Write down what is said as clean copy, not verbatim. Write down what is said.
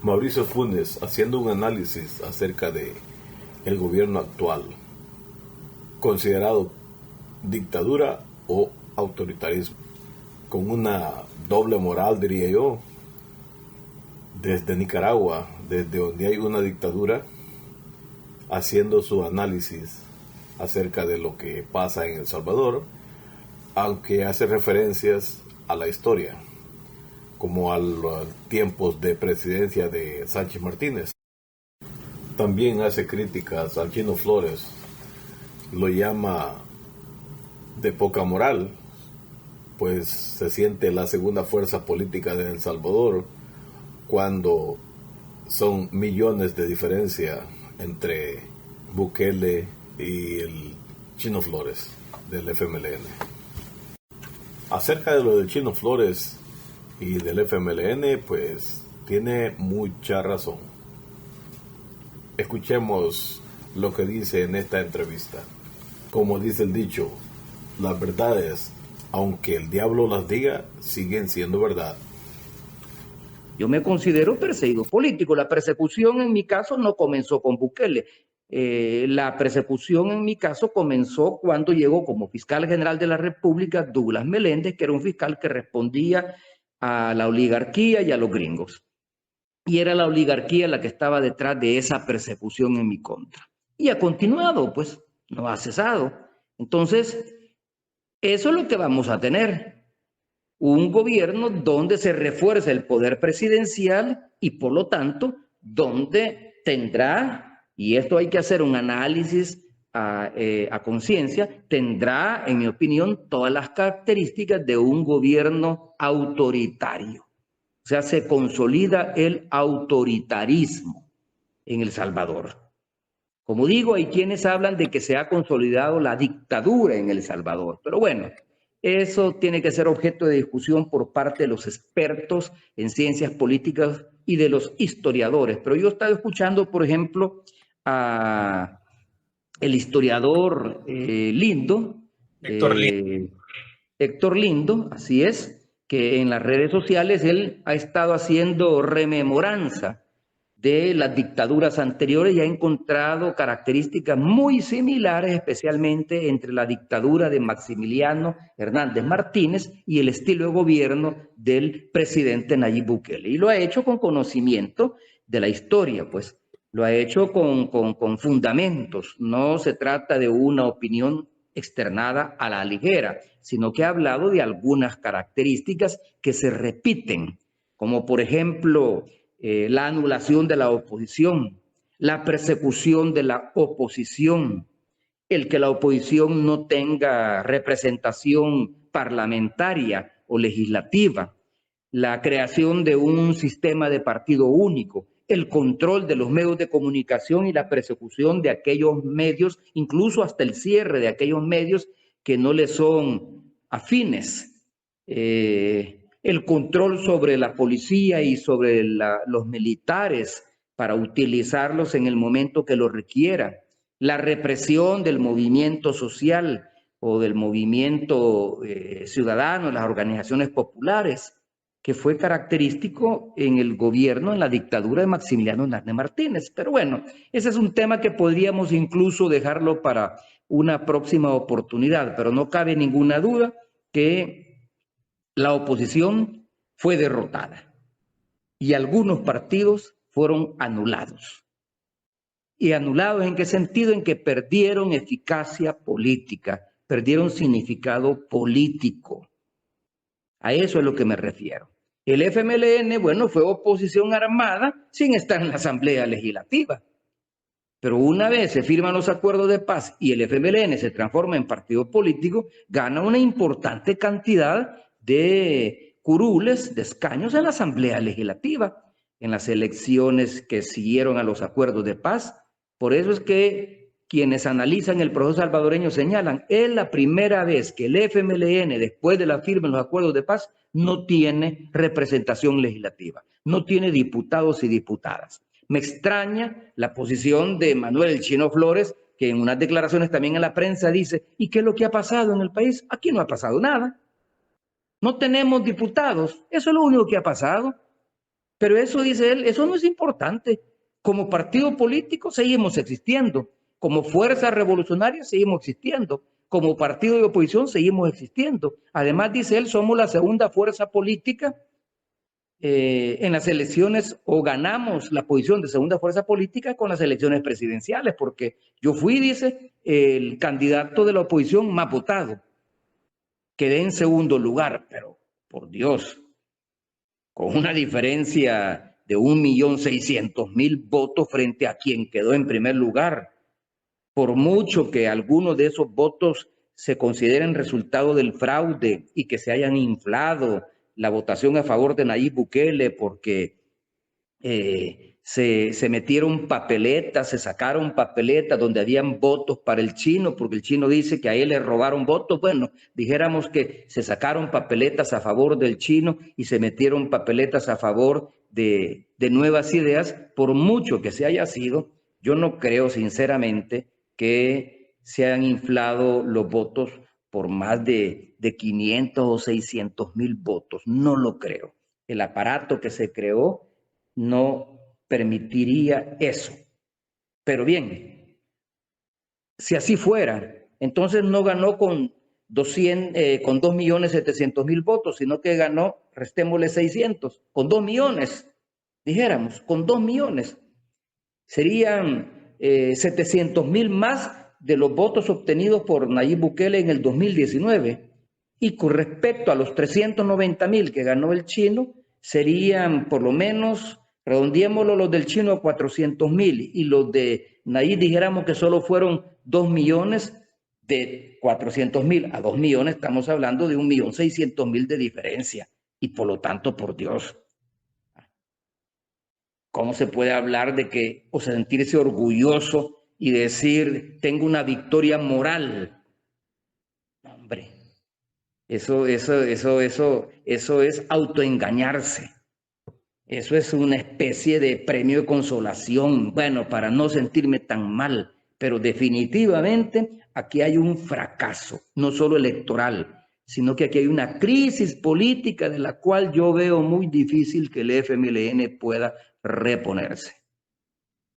Mauricio Funes haciendo un análisis acerca de el gobierno actual, considerado dictadura o autoritarismo, con una doble moral, diría yo, desde Nicaragua, desde donde hay una dictadura, haciendo su análisis acerca de lo que pasa en El Salvador, aunque hace referencias a la historia, como a los tiempos de presidencia de Sánchez Martínez. También hace críticas al Chino Flores, lo llama de poca moral, pues se siente la segunda fuerza política de El Salvador cuando son millones de diferencia entre Bukele y el Chino Flores del FMLN. Acerca de lo del Chino Flores y del FMLN, pues tiene mucha razón. Escuchemos lo que dice en esta entrevista. Como dice el dicho, las verdades, aunque el diablo las diga, siguen siendo verdad. Yo me considero perseguido político. La persecución en mi caso no comenzó con Bukele. La persecución en mi caso comenzó cuando llegó como fiscal general de la República Douglas Meléndez, que era un fiscal que respondía a la oligarquía y a los gringos. Y era la oligarquía la que estaba detrás de esa persecución en mi contra. Y ha continuado, pues, no ha cesado. Entonces, eso es lo que vamos a tener. Un gobierno donde se refuerza el poder presidencial y por lo tanto donde tendrá, y esto hay que hacer un análisis a conciencia, tendrá, en mi opinión, todas las características de un gobierno autoritario. O sea, se consolida el autoritarismo en El Salvador. Como digo, hay quienes hablan de que se ha consolidado la dictadura en El Salvador, pero bueno, eso tiene que ser objeto de discusión por parte de los expertos en ciencias políticas y de los historiadores. Pero yo he estado escuchando, por ejemplo, a el historiador Lindo, Héctor Lindo, así es, que en las redes sociales él ha estado haciendo rememoranza de las dictaduras anteriores y ha encontrado características muy similares, especialmente entre la dictadura de Maximiliano Hernández Martínez y el estilo de gobierno del presidente Nayib Bukele. Y lo ha hecho con conocimiento de la historia, pues lo ha hecho con fundamentos. No se trata de una opinión externada a la ligera, sino que ha hablado de algunas características que se repiten, como por ejemplo la anulación de la oposición, la persecución de la oposición, el que la oposición no tenga representación parlamentaria o legislativa, la creación de un sistema de partido único, el control de los medios de comunicación y la persecución de aquellos medios, incluso hasta el cierre de aquellos medios que no le son afines. El control sobre la policía y sobre los militares para utilizarlos en el momento que lo requieran, la represión del movimiento social o del movimiento ciudadano, las organizaciones populares, que fue característico en el gobierno, en la dictadura de Maximiliano Hernández Martínez. Pero bueno, ese es un tema que podríamos incluso dejarlo para una próxima oportunidad, pero no cabe ninguna duda que la oposición fue derrotada y algunos partidos fueron anulados. ¿Y anulados en qué sentido? En que perdieron eficacia política, perdieron significado político. A eso es lo que me refiero. El FMLN, bueno, fue oposición armada sin estar en la Asamblea Legislativa. Pero una vez se firman los acuerdos de paz y el FMLN se transforma en partido político, gana una importante cantidad de curules, de escaños en la Asamblea Legislativa, en las elecciones que siguieron a los acuerdos de paz. Por eso es que quienes analizan el proceso salvadoreño señalan, es la primera vez que el FMLN, después de la firma de los acuerdos de paz, no tiene representación legislativa, no tiene diputados y diputadas. Me extraña la posición de Manuel El Chino Flores, que en unas declaraciones también en la prensa dice, ¿y qué es lo que ha pasado en el país? Aquí no ha pasado nada. No tenemos diputados, eso es lo único que ha pasado. Pero eso, dice él, eso no es importante. Como partido político seguimos existiendo. Como fuerza revolucionaria seguimos existiendo. Como partido de oposición seguimos existiendo. Además, dice él, somos la segunda fuerza política en las elecciones, o ganamos la posición de segunda fuerza política con las elecciones presidenciales, porque yo fui, dice, el candidato de la oposición más votado. Quedé en segundo lugar, pero por Dios, con una diferencia de 1.600.000 votos frente a quien quedó en primer lugar. Por mucho que algunos de esos votos se consideren resultado del fraude y que se hayan inflado la votación a favor de Nayib Bukele porque se metieron papeletas, se sacaron papeletas donde habían votos para el chino, porque el chino dice que a él le robaron votos. Bueno, dijéramos que se sacaron papeletas a favor del chino y se metieron papeletas a favor de nuevas ideas. Por mucho que se haya sido, yo no creo sinceramente que se hayan inflado los votos por más de 500 o 600.000 votos. No lo creo. El aparato que se creó no permitiría eso. Pero bien, si así fuera, entonces no ganó con 2.700.000 votos, sino que ganó, restémosle 600, con 2 millones, dijéramos, con 2 millones. Serían 700.000 más de los votos obtenidos por Nayib Bukele en el 2019. Y con respecto a los 390.000 que ganó el chino, serían por lo menos, redondeémoslo, los del chino a 400.000 y los de Nayib dijéramos que solo fueron 2 millones. De 400.000 a 2 millones estamos hablando de 1.600.000 de diferencia. Y por lo tanto, por Dios, ¿cómo se puede hablar de que, o sentirse orgulloso y decir, tengo una victoria moral? Hombre, eso es autoengañarse. Eso es una especie de premio de consolación, bueno, para no sentirme tan mal. Pero definitivamente aquí hay un fracaso, no solo electoral, sino que aquí hay una crisis política de la cual yo veo muy difícil que el FMLN pueda reponerse.